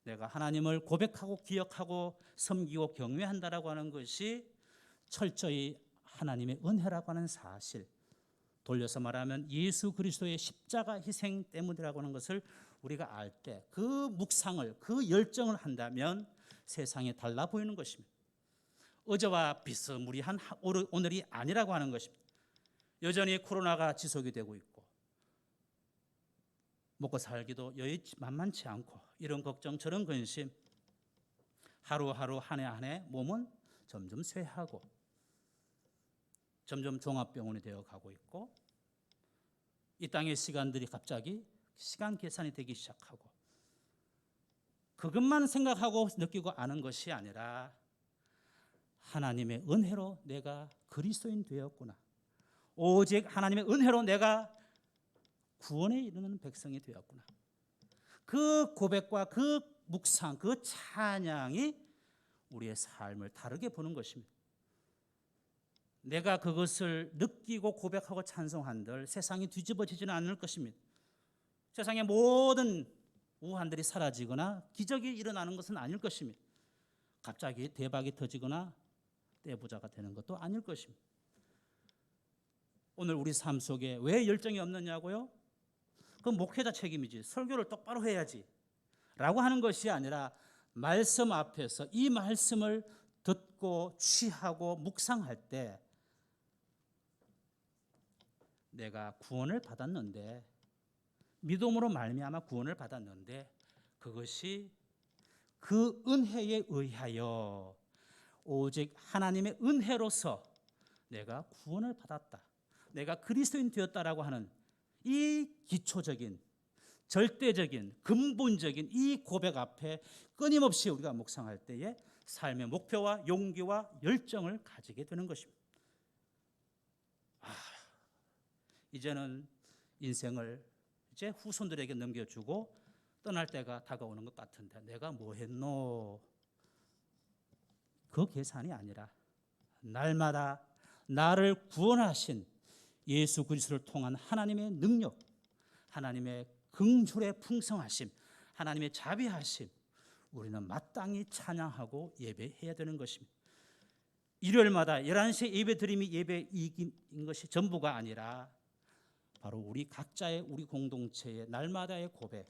내가 하나님을 고백하고 기억하고 섬기고 경외한다라고 하는 것이 철저히 하나님의 은혜라고 하는 사실, 돌려서 말하면 예수 그리스도의 십자가 희생 때문이라고 하는 것을 우리가 알 때 그 묵상을, 그 열정을 한다면 세상에 달라 보이는 것입니다. 어제와 비스무리한 오늘이 아니라고 하는 것입니다. 여전히 코로나가 지속이 되고 있고 먹고 살기도 여의치 만만치 않고 이런 걱정 저런 근심 하루하루 한 해 한 해 몸은 점점 쇠하고 점점 종합병원이 되어가고 있고 이 땅의 시간들이 갑자기 시간 계산이 되기 시작하고 그것만 생각하고 느끼고 아는 것이 아니라 하나님의 은혜로 내가 그리스도인 되었구나. 오직 하나님의 은혜로 내가 구원에 이르는 백성이 되었구나. 그 고백과 그 묵상, 그 찬양이 우리의 삶을 다르게 보는 것입니다. 내가 그것을 느끼고 고백하고 찬송한들 세상이 뒤집어지지는 않을 것입니다. 세상의 모든 우한들이 사라지거나 기적이 일어나는 것은 아닐 것입니다. 갑자기 대박이 터지거나 떼부자가 되는 것도 아닐 것입니다. 오늘 우리 삶 속에 왜 열정이 없느냐고요? 그건 목회자 책임이지. 설교를 똑바로 해야지 라고 하는 것이 아니라 말씀 앞에서 이 말씀을 듣고 취하고 묵상할 때 내가 구원을 받았는데 믿음으로 말미암아 구원을 받았는데 그것이 그 은혜에 의하여 오직 하나님의 은혜로서 내가 구원을 받았다. 내가 그리스도인 되었다라고 하는 이 기초적인 절대적인 근본적인 이 고백 앞에 끊임없이 우리가 묵상할 때에 삶의 목표와 용기와 열정을 가지게 되는 것입니다. 이제는 인생을 이제 후손들에게 넘겨주고 떠날 때가 다가오는 것 같은데 내가 뭐 했노? 그 계산이 아니라 날마다 나를 구원하신 예수 그리스도를 통한 하나님의 능력, 하나님의 긍휼의 풍성하심, 하나님의 자비하심 우리는 마땅히 찬양하고 예배해야 되는 것입니다. 일요일마다 11시에 예배 드림이 예배인 것이 전부가 아니라 바로 우리 각자의 우리 공동체의 날마다의 고백,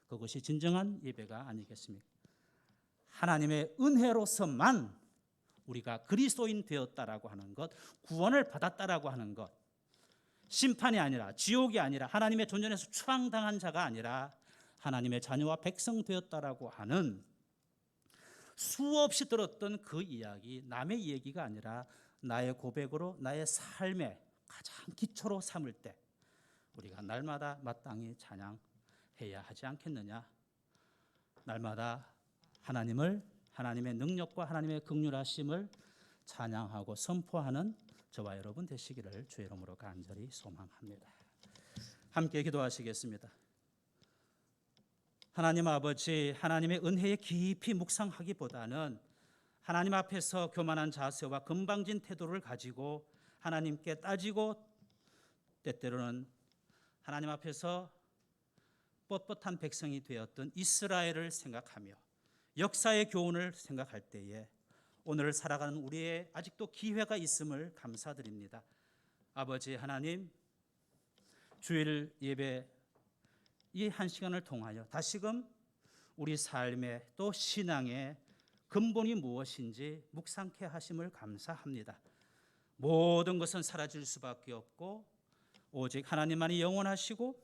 그것이 진정한 예배가 아니겠습니까? 하나님의 은혜로서만 우리가 그리스도인 되었다라고 하는 것, 구원을 받았다라고 하는 것, 심판이 아니라 지옥이 아니라 하나님의 존전에서 추앙당한 자가 아니라 하나님의 자녀와 백성 되었다라고 하는 수없이 들었던 그 이야기, 남의 얘기가 아니라 나의 고백으로 나의 삶의 가장 기초로 삼을 때 우리가 날마다 마땅히 찬양해야 하지 않겠느냐. 날마다 하나님의 능력과 하나님의 긍휼하심을 찬양하고 선포하는 저와 여러분 되시기를 주의 이름으로 간절히 소망합니다. 함께 기도하시겠습니다. 하나님 아버지, 하나님의 은혜에 깊이 묵상하기보다는 하나님 앞에서 교만한 자세와 건방진 태도를 가지고 하나님께 따지고 때때로는 하나님 앞에서 뻣뻣한 백성이 되었던 이스라엘을 생각하며 역사의 교훈을 생각할 때에 오늘을 살아가는 우리의 아직도 기회가 있음을 감사드립니다. 아버지 하나님, 주일 예배 이 한 시간을 통하여 다시금 우리 삶의 또 신앙의 근본이 무엇인지 묵상케 하심을 감사합니다. 모든 것은 사라질 수밖에 없고 오직 하나님만이 영원하시고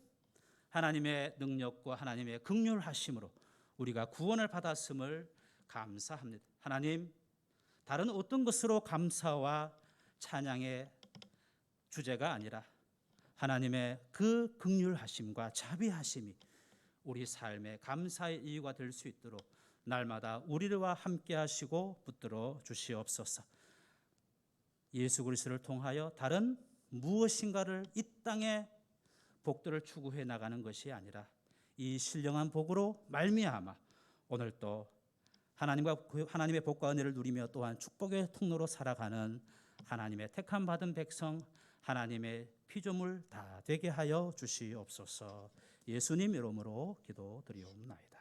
하나님의 능력과 하나님의 긍휼하심으로 우리가 구원을 받았음을 감사합니다. 하나님, 다른 어떤 것으로 감사와 찬양의 주제가 아니라 하나님의 그 긍휼하심과 자비하심이 우리 삶의 감사의 이유가 될 수 있도록 날마다 우리와 함께 하시고 붙들어 주시옵소서. 예수 그리스도를 통하여 다른 무엇인가를 이 땅에 복들을 추구해 나가는 것이 아니라 이 신령한 복으로 말미암아 오늘 또 하나님의 복과 은혜를 누리며 또한 축복의 통로로 살아가는 하나님의 택함 받은 백성, 하나님의 피조물 다 되게 하여 주시옵소서. 예수님 이름으로 기도드리옵나이다.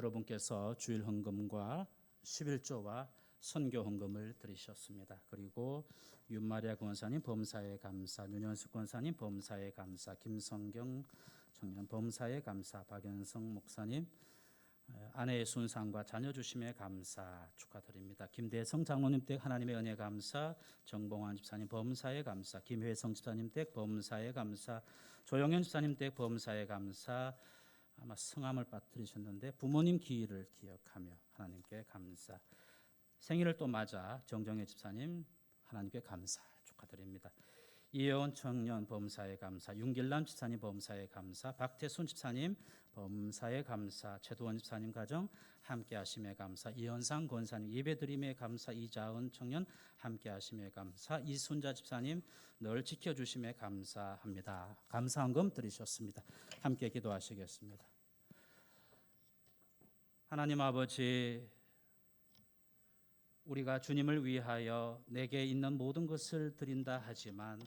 여러분께서 주일 헌금과 11조와 선교 헌금을 드리셨습니다. 그리고 윤마리아 권사님 범사에 감사, 윤현수 권사님 범사에 감사, 김성경 청년 범사에 감사, 박연성 목사님 아내의 순상과 자녀 주심에 감사 축하드립니다. 김대성 장로님 댁 하나님의 은혜 감사, 정봉환 집사님 범사에 감사, 김회성 집사님 댁 범사에 감사, 조영현 집사님 댁 범사에 감사. 아마 성함을 빠뜨리셨는데 부모님 기일을 기억하며 하나님께 감사. 생일을 또 맞아 정정혜 집사님 하나님께 감사 축하드립니다. 이혜원 청년 범사에 감사, 윤길남 집사님 범사에 감사, 박태순 집사님 범사에 감사, 최도원 집사님 가정 함께하심에 감사, 이현상 권사님 예배드림에 감사, 이자은 청년 함께하심에 감사, 이순자 집사님 늘 지켜주심에 감사합니다. 감사헌금 드리셨습니다. 함께 기도하시겠습니다. 하나님 아버지, 우리가 주님을 위하여 내게 있는 모든 것을 드린다 하지만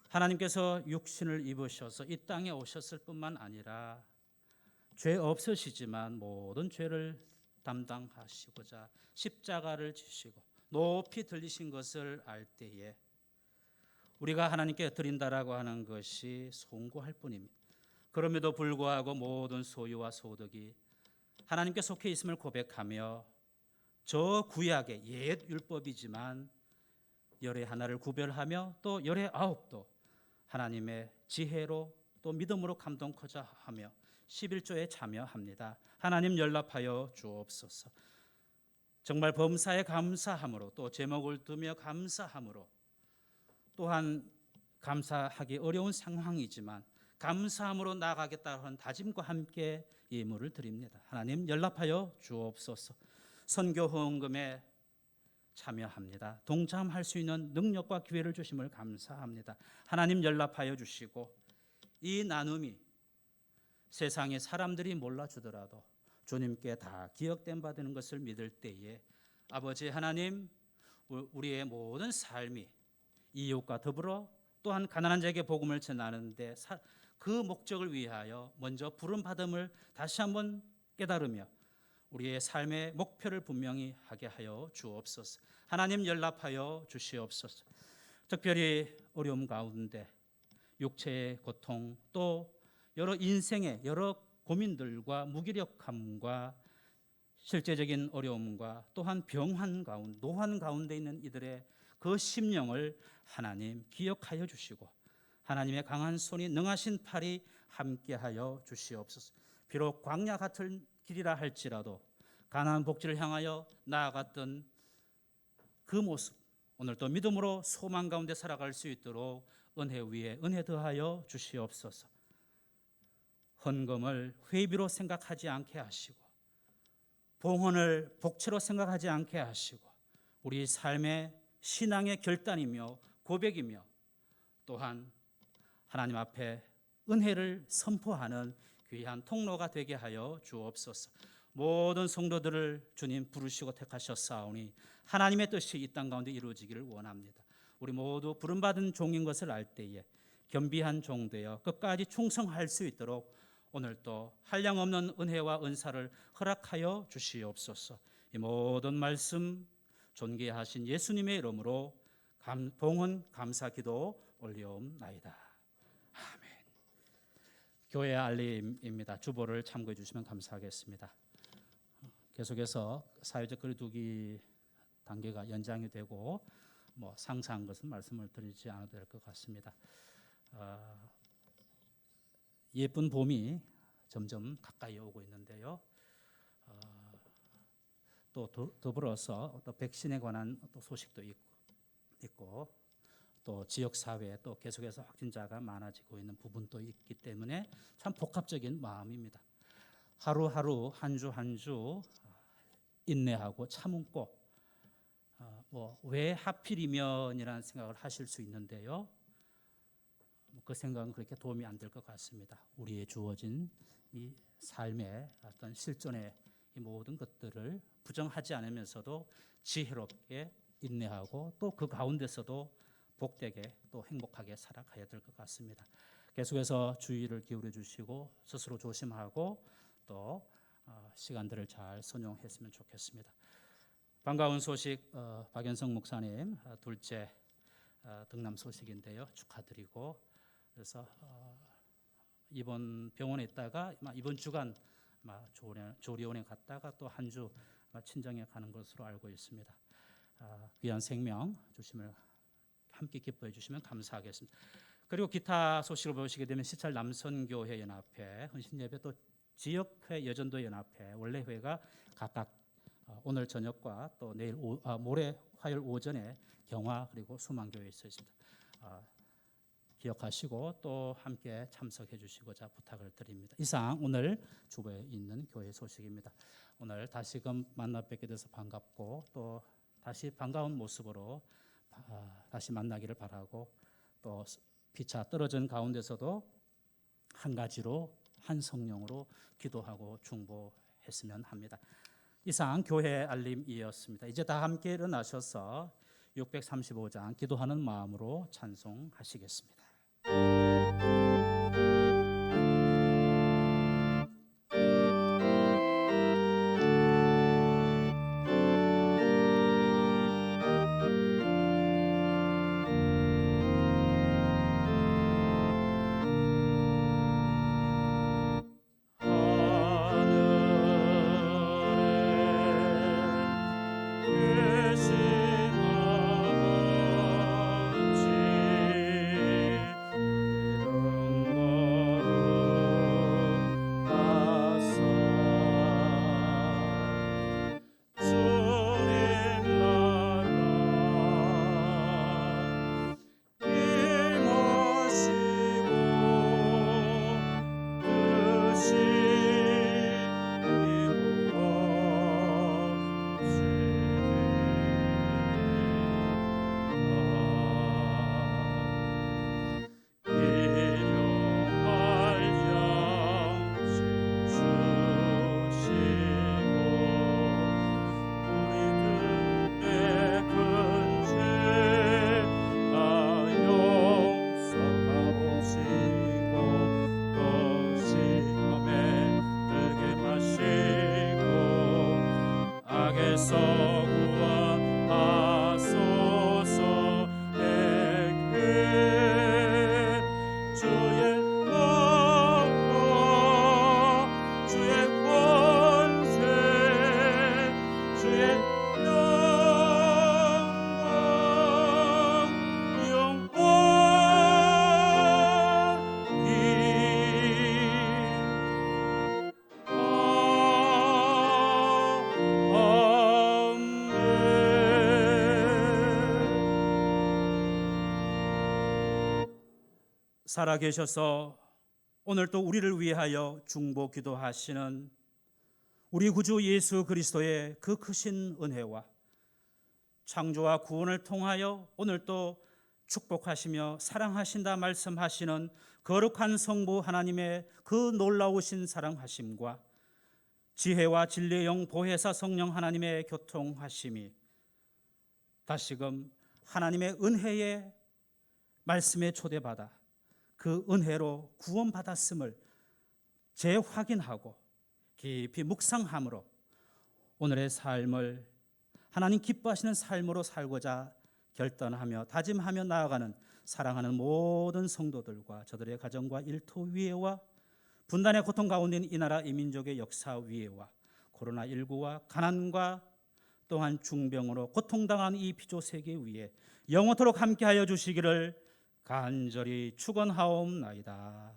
하나님께서 육신을 입으셔서 이 땅에 오셨을 뿐만 아니라 죄 없으시지만 모든 죄를 담당하시고자 십자가를 지시고 높이 들리신 것을 알 때에 우리가 하나님께 드린다라고 하는 것이 송구할 뿐입니다. 그럼에도 불구하고 모든 소유와 소득이 하나님께 속해 있음을 고백하며 저 구약의 옛 율법이지만 열의 하나를 구별하며 또 열의 아홉도 하나님의 지혜로 또 믿음으로 감동코자 하며 11조에 참여합니다. 하나님 연락하여 주옵소서. 정말 범사에 감사함으로 또 제목을 두며 감사함으로 또한 감사하기 어려운 상황이지만 감사함으로 나아가겠다는 다짐과 함께 예물을 드립니다. 하나님 연락하여 주옵소서. 선교 헌금에 참여합니다. 동참할 수 있는 능력과 기회를 주심을 감사합니다. 하나님 연락하여 주시고 이 나눔이 세상의 사람들이 몰라주더라도 주님께 다 기억된 바 되는 것을 믿을 때에 아버지 하나님, 우리의 모든 삶이 이웃과 더불어 또한 가난한 자에게 복음을 전하는데 그 목적을 위하여 먼저 부름받음을 다시 한번 깨달으며 우리의 삶의 목표를 분명히 하게 하여 주옵소서. 하나님 연락하여 주시옵소서. 특별히 어려움 가운데 육체의 고통 또 여러 인생의 여러 고민들과 무기력함과 실제적인 어려움과 또한 병환 가운데 노환 가운데 있는 이들의 그 심령을 하나님 기억하여 주시고 하나님의 강한 손이 능하신 팔이 함께하여 주시옵소서. 비록 광야 같은 길이라 할지라도 가나안 복지를 향하여 나아갔던 그 모습 오늘도 믿음으로 소망 가운데 살아갈 수 있도록 은혜 위에 은혜 더하여 주시옵소서. 헌금을 회비로 생각하지 않게 하시고 봉헌을 복채로 생각하지 않게 하시고 우리 삶의 신앙의 결단이며 고백이며 또한 하나님 앞에 은혜를 선포하는 귀한 통로가 되게 하여 주옵소서. 모든 성도들을 주님 부르시고 택하셨사오니 하나님의 뜻이 이 땅 가운데 이루어지기를 원합니다. 우리 모두 부름받은 종인 것을 알 때에 겸비한 종 되어 끝까지 충성할 수 있도록 오늘도 한량없는 은혜와 은사를 허락하여 주시옵소서. 이 모든 말씀 존귀하신 예수님의 이름으로 봉헌 감사기도 올려옵나이다. 아멘. 교회 알림입니다. 주보를 참고해 주시면 감사하겠습니다. 계속해서 사회적 거리두기 단계가 연장이 되고 상세한 것은 말씀을 드리지 않아도 될 것 같습니다. 예쁜 봄이 점점 가까이 오고 있는데요. 또 더불어서 또 백신에 관한 또 소식도 있고 또 지역 사회에 또 계속해서 확진자가 많아지고 있는 부분도 있기 때문에 참 복합적인 마음입니다. 하루하루 한 주 한 주 인내하고 참고 왜 하필이면이라는 생각을 하실 수 있는데요. 그 생각은 그렇게 도움이 안 될 것 같습니다. 우리의 주어진 이 삶의 어떤 실존의 이 모든 것들을 부정하지 않으면서도 지혜롭게 인내하고 또 그 가운데서도 복되게 또 행복하게 살아가야 될 것 같습니다. 계속해서 주의를 기울여 주시고 스스로 조심하고 또 시간들을 잘 선용했으면 좋겠습니다. 반가운 소식, 박연성 목사님 둘째 등남 소식인데요. 축하드리고, 그래서 이번 병원에 있다가 이번 주간 조리원에 갔다가 또 한 주 친정에 가는 것으로 알고 있습니다. 귀한 생명 주심을 함께 기뻐해 주시면 감사하겠습니다. 그리고 기타 소식을 보시게 되면 시찰 남선교회 연합회, 헌신예배, 또 지역회 여전도 연합회 원래회가 각각 오늘 저녁과 또 내일 모레 화요일 오전에 경화 그리고 수망교회에 있어 있습니다. 기억하시고 또 함께 참석해 주시고자 부탁을 드립니다. 이상 오늘 주보에 있는 교회 소식입니다. 오늘 다시금 만나 뵙게 돼서 반갑고 또 다시 반가운 모습으로 다시 만나기를 바라고, 또 피차 떨어진 가운데서도 한 가지로 한 성령으로 기도하고 중보했으면 합니다. 이상 교회 알림이었습니다. 이제 다 함께 일어나셔서 635장 기도하는 마음으로 찬송하시겠습니다. 살아계셔서 오늘 또 우리를 위하여 중보 기도하시는 우리 구주 예수 그리스도의 그 크신 은혜와 창조와 구원을 통하여 오늘 또 축복하시며 사랑하신다 말씀하시는 거룩한 성부 하나님의 그 놀라우신 사랑하심과 지혜와 진리의 영 보혜사 성령 하나님의 교통하심이 다시금 하나님의 은혜의 말씀에 초대받아 그 은혜로 구원받았음을 재확인하고 깊이 묵상함으로 오늘의 삶을 하나님 기뻐하시는 삶으로 살고자 결단하며 다짐하며 나아가는 사랑하는 모든 성도들과 저들의 가정과 일터 위에와 분단의 고통 가운데 있는 이 나라 이 민족의 역사 위에와 코로나19와 가난과 또한 중병으로 고통당한 이 피조 세계 위에 영원토록 함께하여 주시기를 간절히 축원하옵나이다.